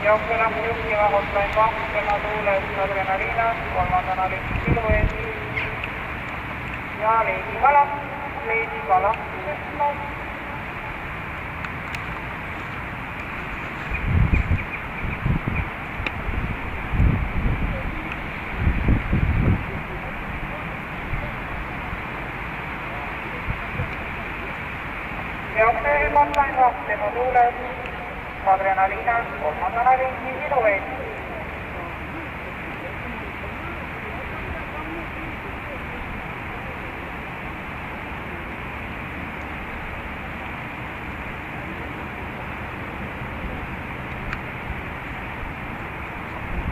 Jooksvõnaks juhtiva hotline 2, tema tuules adrenaliinas, kolmandana Ligi Siluees ja Leedi Kala, Jooksev hotline 2, tema tuules adrenaliinas, kolmandana Ligi Siluees.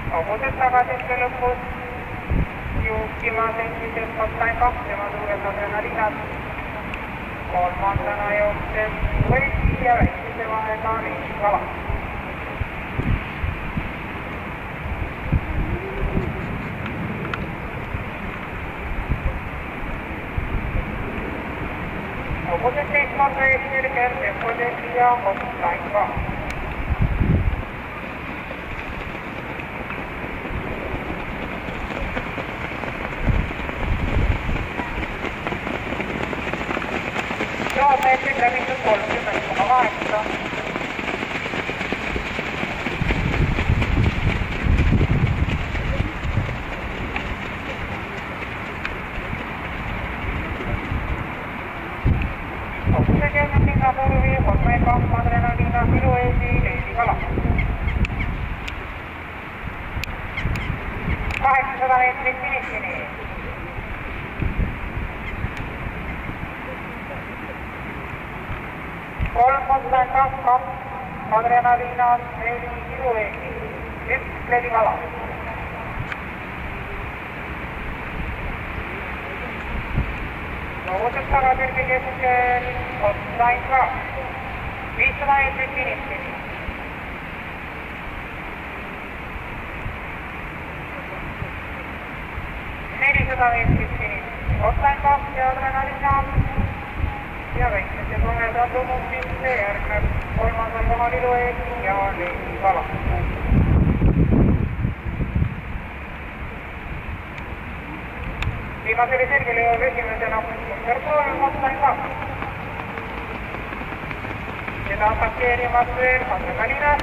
Hobused tagasiske lõpus, juhtima sellises hotline 2, tema tuules adrenaliinas, kolmandana jooksev Silueesi ja väikese vahega Leedi Kala. Hobused seisvad eesmärgel tempodes ja hotline 2. Meetrit läbitud 30,8. Hobuse kesklinna survi, hotline 2, adrenaliina, Silueesi, Leedi Kala. 800 meetrit finishini. Hotline 2, adrenaliinas, Leedi Silueesi, 1 Leedi Kala. Hobused tagasirgi keskel, hotline 2, 500 meetrit finishini. 400 meetrit finishini, hotline 2 ja adrenaliinas ja väikese koheda tunnustisse järgneb kolmandal kohal Silueesi ja Leedi Kala. Viimasele sirgele jõuab esimesena number 3, hotline 2. Seda atakeerimas veel adrenaliinas